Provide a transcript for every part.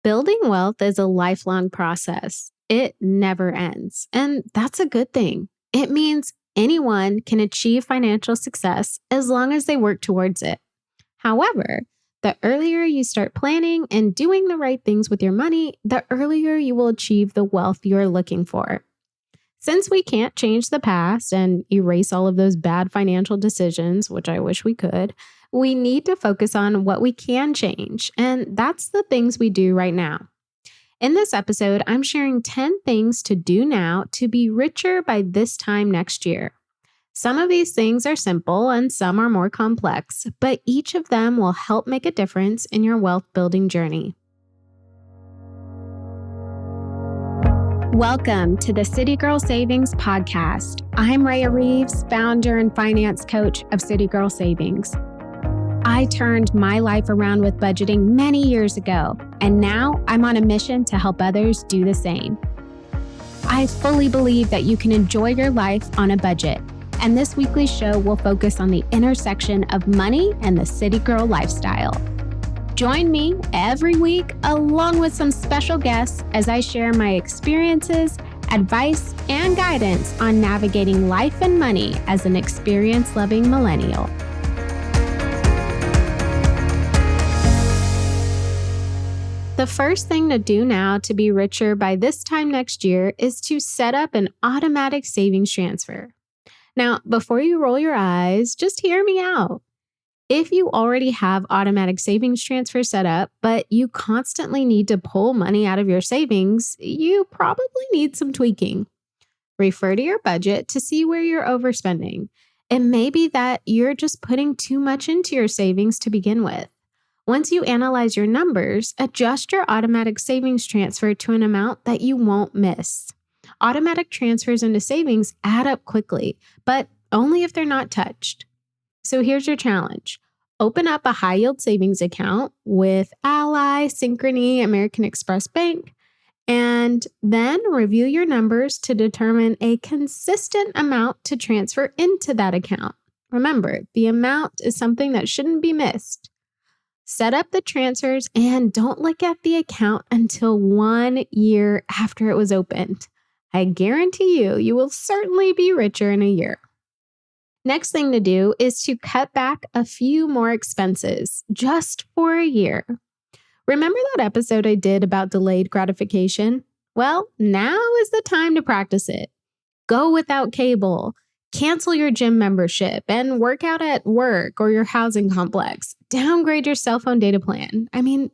Building wealth is a lifelong process. It never ends. And that's a good thing. It means anyone can achieve financial success as long as they work towards it. However, the earlier you start planning and doing the right things with your money, the earlier you will achieve the wealth you're looking for. Since we can't change the past and erase all of those bad financial decisions, which I wish we could, we need to focus on what we can change, and that's the things we do right now. In this episode, I'm sharing 10 things to do now to be richer by this time next year. Some of these things are simple and some are more complex, but each of them will help make a difference in your wealth building journey. Welcome to the City Girl Savings Podcast. I'm Raya Reeves, founder and finance coach of City Girl Savings. I turned my life around with budgeting many years ago, and now I'm on a mission to help others do the same. I fully believe that you can enjoy your life on a budget, and this weekly show will focus on the intersection of money and the city girl lifestyle. Join me every week along with some special guests as I share my experiences, advice, and guidance on navigating life and money as an experience-loving millennial. The first thing to do now to be richer by this time next year is to set up an automatic savings transfer. Now, before you roll your eyes, just hear me out. If you already have automatic savings transfer set up, but you constantly need to pull money out of your savings, you probably need some tweaking. Refer to your budget to see where you're overspending. It may be that you're just putting too much into your savings to begin with. Once you analyze your numbers, adjust your automatic savings transfer to an amount that you won't miss. Automatic transfers into savings add up quickly, but only if they're not touched. So here's your challenge. Open up a high-yield savings account with Ally, Synchrony, American Express Bank, and then review your numbers to determine a consistent amount to transfer into that account. Remember, the amount is something that shouldn't be missed. Set up the transfers and don't look at the account until 1 year after it was opened. I guarantee you will certainly be richer in a year. Next thing to do is to cut back a few more expenses just for a year. Remember that episode I did about delayed gratification? Well, now is the time to practice it. Go without cable. Cancel your gym membership and work out at work or your housing complex. Downgrade your cell phone data plan.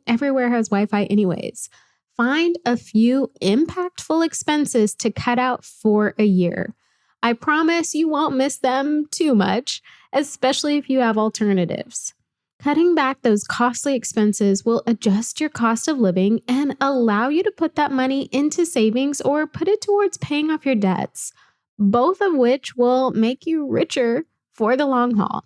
Everywhere has Wi-Fi anyways. Find a few impactful expenses to cut out for a year. I promise you won't miss them too much, especially if you have alternatives. Cutting back those costly expenses will adjust your cost of living and allow you to put that money into savings or put it towards paying off your debts, both of which will make you richer for the long haul.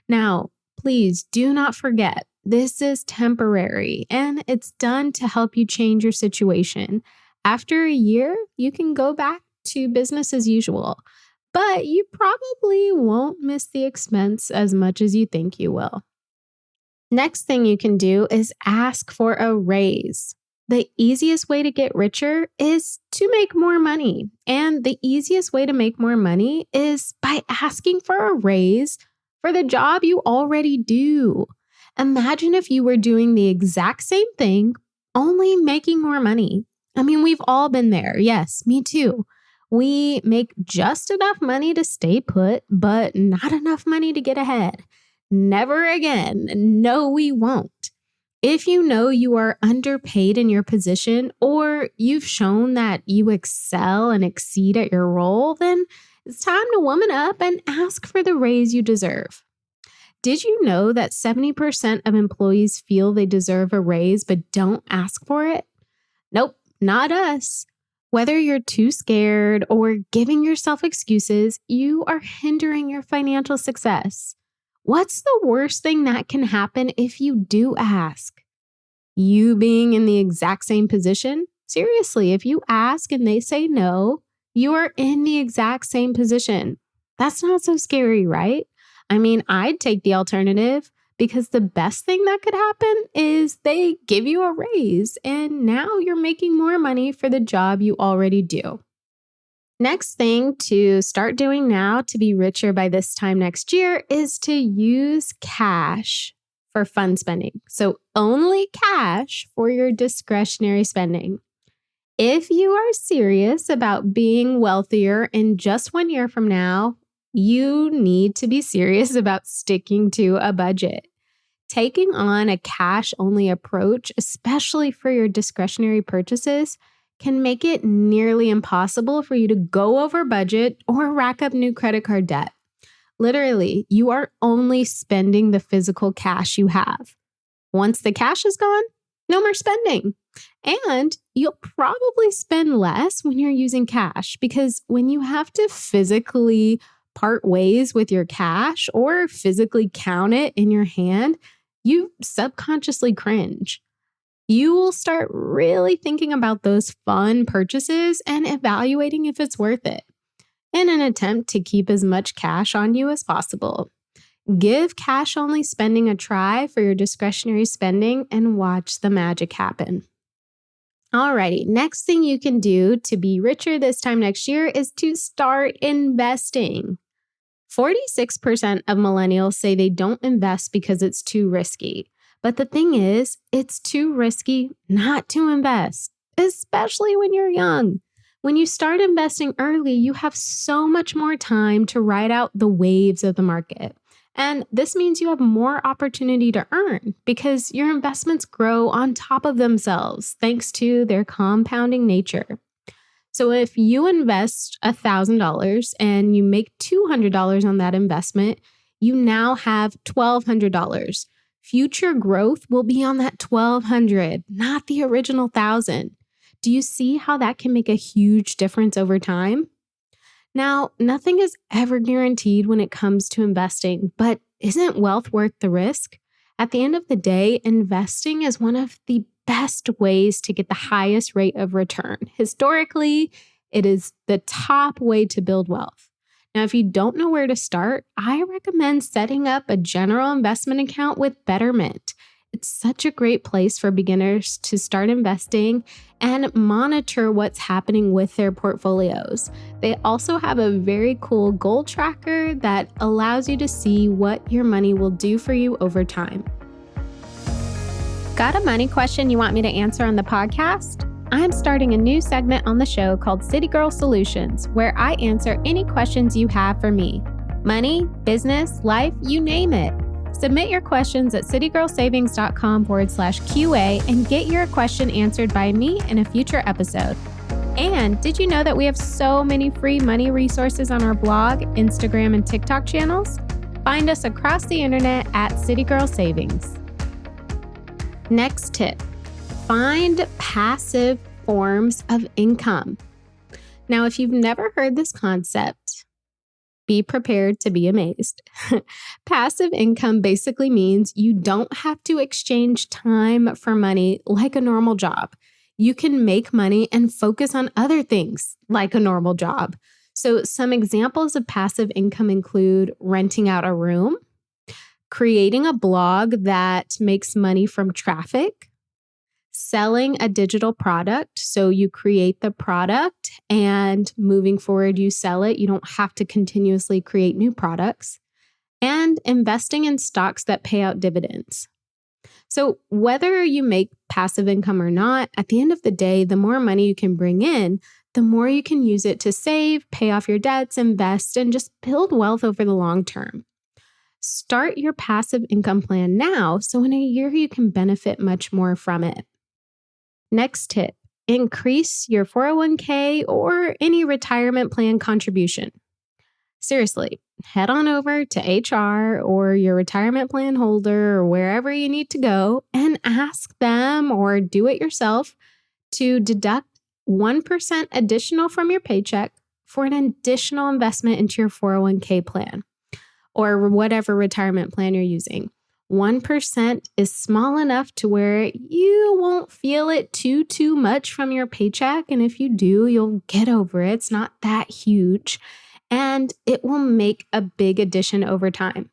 Now, please do not forget, this is temporary and it's done to help you change your situation. After a year, you can go back to business as usual, but you probably won't miss the expense as much as you think you will. Next thing you can do is ask for a raise. The easiest way to get richer is to make more money. And the easiest way to make more money is by asking for a raise for the job you already do. Imagine if you were doing the exact same thing, only making more money. We've all been there. Yes, me too. We make just enough money to stay put, but not enough money to get ahead. Never again. No, we won't. If you know you are underpaid in your position or you've shown that you excel and exceed at your role, then it's time to woman up and ask for the raise you deserve. Did you know that 70% of employees feel they deserve a raise but don't ask for it? Nope, not us. Whether you're too scared or giving yourself excuses, you are hindering your financial success. What's the worst thing that can happen if you do ask? You being in the exact same position? Seriously, if you ask and they say no, you are in the exact same position. That's not so scary, right? I'd take the alternative because the best thing that could happen is they give you a raise and now you're making more money for the job you already do. Next thing to start doing now to be richer by this time next year is to use cash for fun spending. So only cash for your discretionary spending. If you are serious about being wealthier in just 1 year from now, you need to be serious about sticking to a budget. Taking on a cash-only approach, especially for your discretionary purchases, can make it nearly impossible for you to go over budget or rack up new credit card debt. Literally, you are only spending the physical cash you have. Once the cash is gone, no more spending. And you'll probably spend less when you're using cash because when you have to physically part ways with your cash or physically count it in your hand, you subconsciously cringe. You will start really thinking about those fun purchases and evaluating if it's worth it in an attempt to keep as much cash on you as possible. Give cash-only spending a try for your discretionary spending and watch the magic happen. Alrighty, next thing you can do to be richer this time next year is to start investing. 46% of millennials say they don't invest because it's too risky. But the thing is, it's too risky not to invest, especially when you're young. When you start investing early, you have so much more time to ride out the waves of the market. And this means you have more opportunity to earn because your investments grow on top of themselves thanks to their compounding nature. So if you invest $1,000 and you make $200 on that investment, you now have $1,200. Future growth will be on that $1,200, not the original $1,000. Do you see how that can make a huge difference over time? Now, nothing is ever guaranteed when it comes to investing, but isn't wealth worth the risk? At the end of the day, investing is one of the best ways to get the highest rate of return. Historically, it is the top way to build wealth. Now, if you don't know where to start, I recommend setting up a general investment account with Betterment. It's such a great place for beginners to start investing and monitor what's happening with their portfolios. They also have a very cool goal tracker that allows you to see what your money will do for you over time. Got a money question you want me to answer on the podcast? I'm starting a new segment on the show called City Girl Solutions, where I answer any questions you have for me. Money, business, life, you name it. Submit your questions at citygirlsavings.com/QA and get your question answered by me in a future episode. And did you know that we have so many free money resources on our blog, Instagram, and TikTok channels? Find us across the internet at City Girl Savings. Next tip, find passive forms of income. Now, if you've never heard this concept, be prepared to be amazed. Passive income basically means you don't have to exchange time for money like a normal job. You can make money and focus on other things like a normal job. So some examples of passive income include renting out a room, creating a blog that makes money from traffic, selling a digital product. So you create the product and moving forward, you sell it. You don't have to continuously create new products, and investing in stocks that pay out dividends. So whether you make passive income or not, at the end of the day, the more money you can bring in, the more you can use it to save, pay off your debts, invest, and just build wealth over the long term. Start your passive income plan now so in a year you can benefit much more from it. Next tip, increase your 401k or any retirement plan contribution. Seriously, head on over to HR or your retirement plan holder or wherever you need to go and ask them or do it yourself to deduct 1% additional from your paycheck for an additional investment into your 401k plan or whatever retirement plan you're using. 1% is small enough to where you won't feel it too much from your paycheck. And if you do, you'll get over it. It's not that huge. And it will make a big addition over time.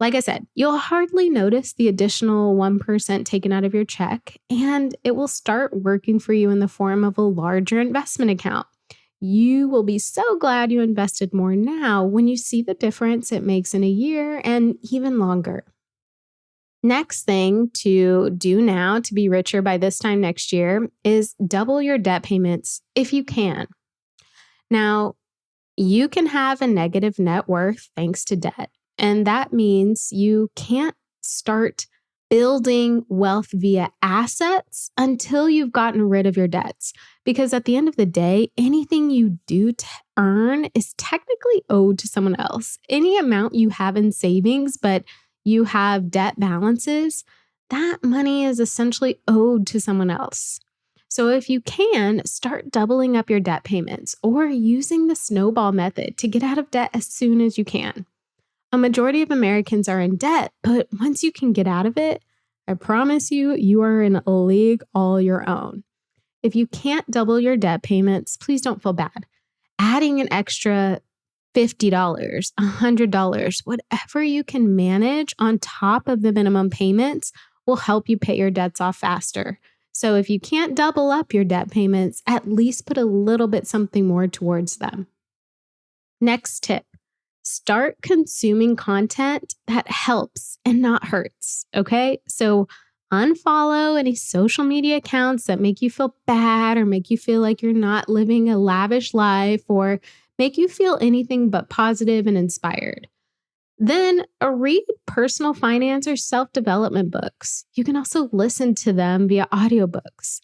Like I said, you'll hardly notice the additional 1% taken out of your check, and it will start working for you in the form of a larger investment account. You will be so glad you invested more now when you see the difference it makes in a year and even longer. Next thing to do now to be richer by this time next year is double your debt payments if you can. Now, you can have a negative net worth thanks to debt. And that means you can't start building wealth via assets until you've gotten rid of your debts. Because at the end of the day, anything you do to earn is technically owed to someone else. Any amount you have in savings, but you have debt balances, that money is essentially owed to someone else. So if you can, start doubling up your debt payments or using the snowball method to get out of debt as soon as you can. A majority of Americans are in debt, but once you can get out of it, I promise you, you are in a league all your own. If you can't double your debt payments, please don't feel bad. Adding an extra $50, $100, whatever you can manage on top of the minimum payments will help you pay your debts off faster. So if you can't double up your debt payments, at least put a little bit something more towards them. Next tip. Start consuming content that helps and not hurts, okay? So unfollow any social media accounts that make you feel bad or make you feel like you're not living a lavish life or make you feel anything but positive and inspired. Then read personal finance or self-development books. You can also listen to them via audiobooks.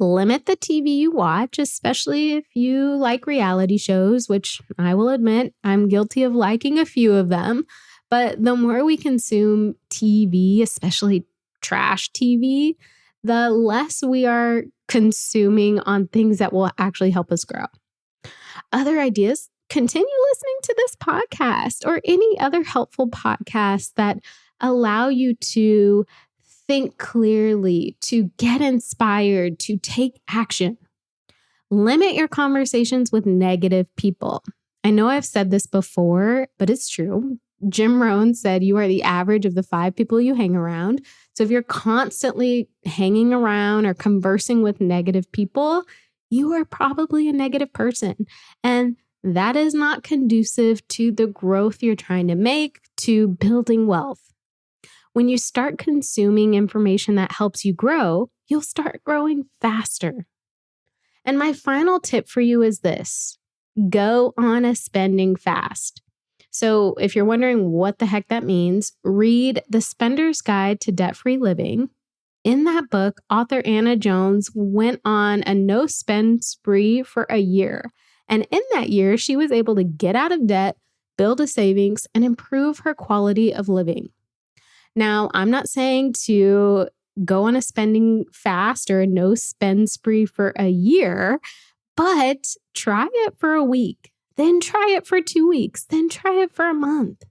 Limit the TV you watch, especially if you like reality shows, which I will admit I'm guilty of liking a few of them. But the more we consume TV, especially trash TV, the less we are consuming on things that will actually help us grow. Other ideas, continue listening to this podcast or any other helpful podcasts that allow you to think clearly, to get inspired, to take action. Limit your conversations with negative people. I know I've said this before, but it's true. Jim Rohn said you are the average of the 5 people you hang around. So if you're constantly hanging around or conversing with negative people, you are probably a negative person. And that is not conducive to the growth you're trying to make, to building wealth. When you start consuming information that helps you grow, you'll start growing faster. And my final tip for you is this: go on a spending fast. So if you're wondering what the heck that means, read The Spender's Guide to Debt-Free Living. In that book, author Anna Jones went on a no-spend spree for a year. And in that year, she was able to get out of debt, build a savings, and improve her quality of living. Now, I'm not saying to go on a spending fast or a no-spend spree for a year, but try it for a week, then try it for 2 weeks, then try it for a month.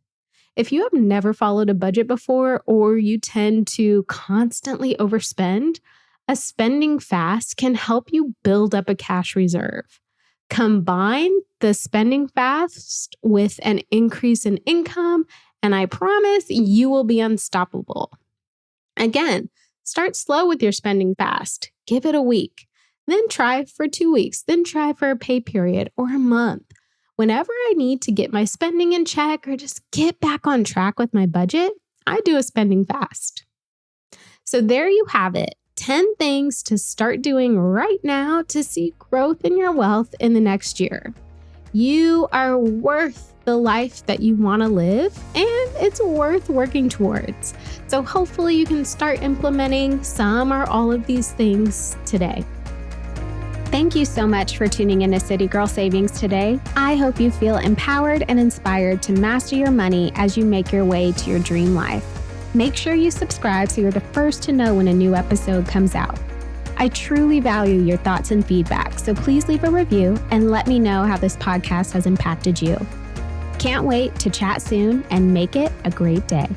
If you have never followed a budget before or you tend to constantly overspend, a spending fast can help you build up a cash reserve. Combine the spending fast with an increase in income, and I promise you will be unstoppable. Again, start slow with your spending fast. Give it a week. Then try for 2 weeks. Then try for a pay period or a month. Whenever I need to get my spending in check or just get back on track with my budget, I do a spending fast. So there you have it. 10 things to start doing right now to see growth in your wealth in the next year. You are worth the life that you want to live, and it's worth working towards. So hopefully you can start implementing some or all of these things today. Thank you so much for tuning into City Girl Savings today. I hope you feel empowered and inspired to master your money as you make your way to your dream life. Make sure you subscribe so you're the first to know when a new episode comes out. I truly value your thoughts and feedback, so please leave a review and let me know how this podcast has impacted you. Can't wait to chat soon and make it a great day.